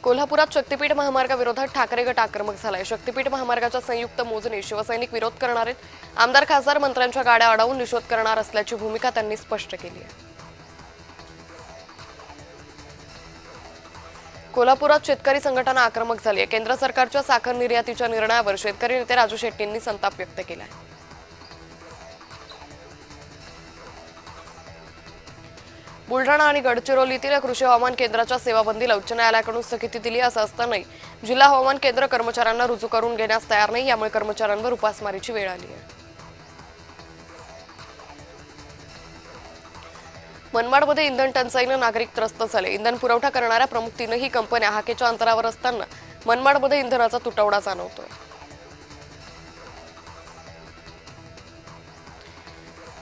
कोल्हापुरात शक्तीपीठ महामार्गाविरोधात ठाकरे गट आक्रमक झालाय। शक्तीपीठ महामार्गाच्या संयुक्त मोजणी शिवसैनिक विरोध करणार आहेत। आमदार खासदार मंत्र्यांच्या गाड्या अडवून निषेध करणार असल्याची भूमिका त्यांनी स्पष्ट केली आहे। कोल्हापुरात शेतकरी संघटना आक्रमक झाली आहे। केंद्र सरकारच्या साखर निर्यातीच्या निर्णयावर शेतकरी नेते राजू शेट्टींनी संताप व्यक्त केला आहे। बुलढाणा आणि गडचिरोलीतील कृषी हवामान केंद्राच्या सेवाबंदीला उच्च न्यायालयाकडून स्थगिती दिली असं असतानाही जिल्हा हवामान केंद्र कर्मचाऱ्यांना रुजू करून घेण्यास तयार नाही, यामुळे कर्मचाऱ्यांवर उपासमारीची वेळ आली आहे। मनमाडमध्ये इंधन टंचाईने नागरिक त्रस्त झाले। इंधन पुरवठा करणाऱ्या प्रमुख तीनही कंपन्या हाकेच्या अंतरावर असताना मनमाडमध्ये इंधनाचा तुटवडा जाणवतोय।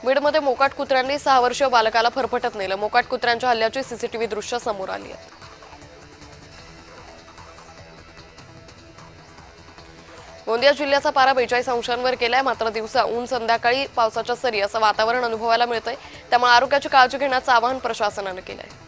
बीडमध्ये मोकाट कुत्र्यांनी 6 वर्षीय बालकाला फरफटत नेलं। मोकाट कुत्र्यांच्या हल्ल्याची सीसीटीव्ही दृश्य समोर आली आहेत। गोंदिया जिल्ह्याचा पारा 42 अंशांवर गेलाय। मात्र दिवसा ऊन, संध्याकाळी पावसाच्या सरी असं वातावरण अनुभवायला मिळतंय। त्यामुळे आरोग्याची काळजी घेण्याचं आवाहन प्रशासनानं केलंय।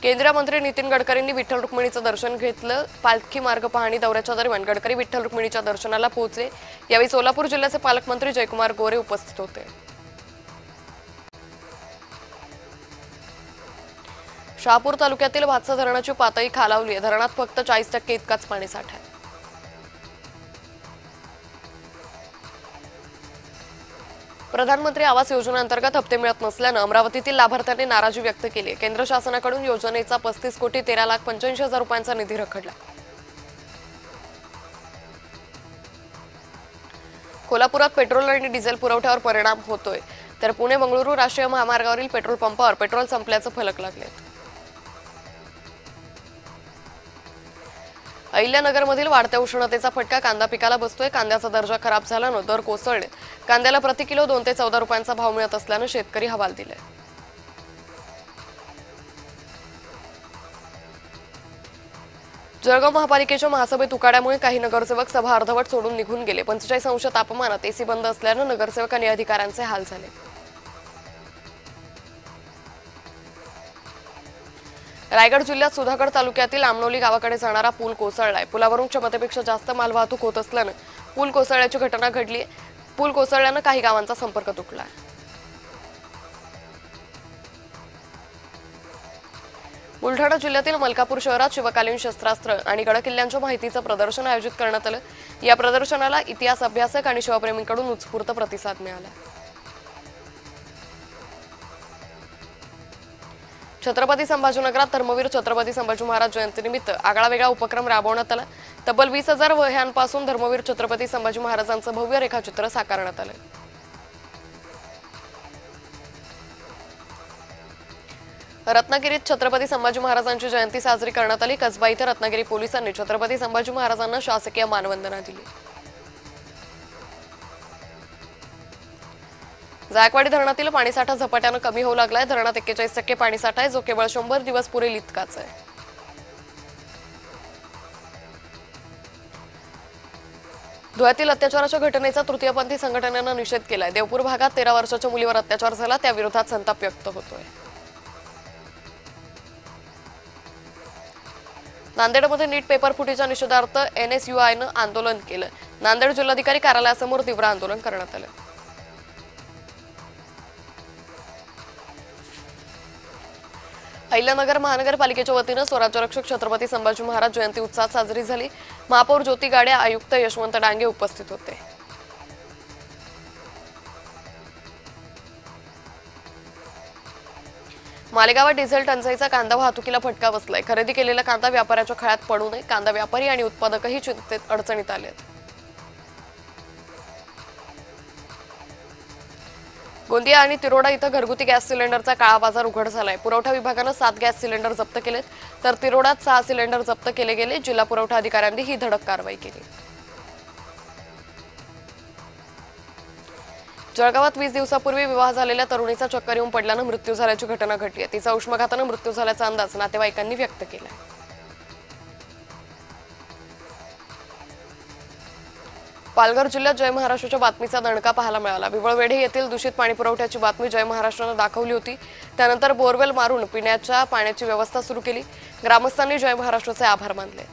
केंद्रीय मंत्री नितीन गडकरींनी विठ्ठल रुक्मिणीचं दर्शन घेतलं। पालखी मार्ग पाहणी दौऱ्याच्या दरम्यान गडकरी विठ्ठल रुक्मिणीच्या दर्शनाला पोहोचले। यावेळी सोलापूर जिल्ह्याचे पालकमंत्री जयकुमार गोरे उपस्थित होते। शहापूर तालुक्यातील भातसा धरणाची पातळी खालावली आहे। धरणात फक्त 40% इतकाच पाणीसाठा आहे। प्रधानमंत्री आवास योजनेअंतर्गत हप्ते मिळत नसल्यानं अमरावतीतील लाभार्थ्यांनी नाराजी व्यक्त केली आहे। केंद्र शासनाकडून योजनेचा 35,13,85,000 रुपयांचा निधी रखडला। कोल्हापुरात पेट्रोल आणि डिझेल पुरवठ्यावर परिणाम होतोय, तर पुणे बंगळुरू राष्ट्रीय महामार्गावरील पेट्रोल पंपावर पेट्रोल संपल्याचं फलक लागले। अहिल्यानगरमधील वाढत्या उष्णतेचा फटका कांदा पिकाला बसतोय। कांद्याचा दर्जा खराब झाल्यानं दर कोसळले। कांद्याला प्रति किलो 2 ते 14 रुपयांचा भाव मिळत असल्यानं शेतकरी हवालदिल आहे। जळगाव महापालिकेच्या महासभेत उकाड्यामुळे काही नगरसेवक सभा अर्धवट सोडून निघून गेले। 45 अंश तापमानात एसी बंद असल्यानं नगरसेवक आणि अधिकाऱ्यांचे हाल झाले। रायगड जिल्ह्यात सुधागड तालुक्यातील आमनोली गावाकडे जाणारा पूल कोसळलाय। पुलावरून क्षमतेपेक्षा जास्त मालवाहतूक होत असल्यानं पूल कोसळल्याची घटना घडली। पूल कोसळल्यानं काही गावांचा संपर्क तुटला। बुलढाणा जिल्ह्यातील मलकापूर शहरात शिवकालीन शस्त्रास्त्र आणि गडकिल्ल्यांच्या माहितीचं प्रदर्शन आयोजित करण्यात आलं। या प्रदर्शनाला इतिहास अभ्यासक आणि शिवप्रेमींकडून उत्स्फूर्त प्रतिसाद मिळाला। छत्रपती संभाजीनगरात धर्मवीर छत्रपती संभाजी महाराज जयंतीनिमित्त आगळा वेगळा उपक्रम राबवण्यात आला। तब्बल 20,000 वह्यांपासून धर्मवीर छत्रपती संभाजी महाराजांचं भव्य रेखाचित्र साकारण्यात आलं। रत्नागिरीत छत्रपती संभाजी महाराजांची जयंती साजरी करण्यात आली। कसबा इथे रत्नागिरी पोलिसांनी छत्रपती संभाजी महाराजांना शासकीय मानवंदना दिली। जायकवाडी धरणातील पाणीसाठा झपाट्यानं कमी होऊ लागलाय। धरणात 41% पाणीसाठा आहे, जो केवळ 100 दिवस पुरेल इतकाच आहे। धुळ्यातील अत्याचाराच्या घटनेचा तृतीयपंथी संघटनेनं निषेध केलाय। देवपूर भागात 13 वर्षाच्या मुलीवर अत्याचार झाला, त्याविरोधात संताप व्यक्त होतोय। नांदेडमध्ये नीट पेपर फुटीच्या निषेधार्थ NSUIनं आंदोलन केलं। नांदेड जिल्हाधिकारी कार्यालयासमोर तीव्र आंदोलन करण्यात आलं। अहिल्यानगर महानगरपालिकेच्या वतीनं स्वराज्यरक्षक छत्रपती संभाजी महाराज जयंती उत्साहात साजरी झाली। महापौर ज्योती गाडे, आयुक्त यशवंत डांगे उपस्थित होते। मालेगावात डिझेल टंचाईचा कांदा वाहतुकीला फटका बसलाय। खरेदी केलेला कांदा व्यापाऱ्याच्या खळ्यात पडू नये, कांदा व्यापारी आणि उत्पादकही चिंतेत अडचणीत आलेत। गोंदिया आणि तिरोडा इथं घरगुती गॅस सिलेंडरचा काळा बाजार उघड झालाय। पुरवठा विभागानं 7 गॅस सिलेंडर जप्त केलेत, तर तिरोडात 6 सिलेंडर जप्त केले गेले। जिल्हा पुरवठा अधिकाऱ्यांनी ही धडक कारवाई केली। जळगावात 20 दिवसापूर्वी विवाह झालेल्या तरुणीचा चक्कर येऊन पडल्यानं मृत्यू झाल्याची घटना घडली आहे। तिचा उष्माघातानं मृत्यू झाल्याचा अंदाज नातेवाईकांनी व्यक्त केला आहे। पालघर जिल्ह्यात जय महाराष्ट्राच्या बातमीचा दणका पाहायला मिळाला। विवळवेढे येथील दूषित पाणी पुरवठ्याची बातमी जय महाराष्ट्रानं दाखवली होती। त्यानंतर बोरवेल मारून पिण्याच्या पाण्याची व्यवस्था सुरू केली। ग्रामस्थांनी जय महाराष्ट्राचे आभार मानले।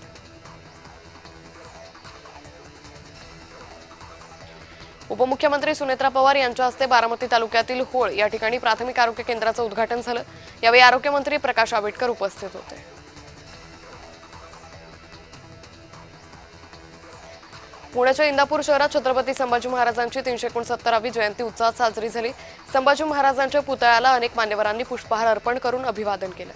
उपमुख्यमंत्री सुनेत्रा पवार यांच्या हस्ते बारामती तालुक्यातील होळ या ठिकाणी प्राथमिक आरोग्य केंद्राचं उद्घाटन झालं। यावेळी आरोग्यमंत्री प्रकाश आंबेडकर उपस्थित होते। पुण्याच्या इंदापूर शहरात छत्रपती संभाजी महाराजांची 369वी जयंती उत्साहात साजरी झाली। संभाजी महाराजांच्या पुतळ्याला अनेक मान्यवरांनी पुष्पहार अर्पण करून अभिवादन केलं।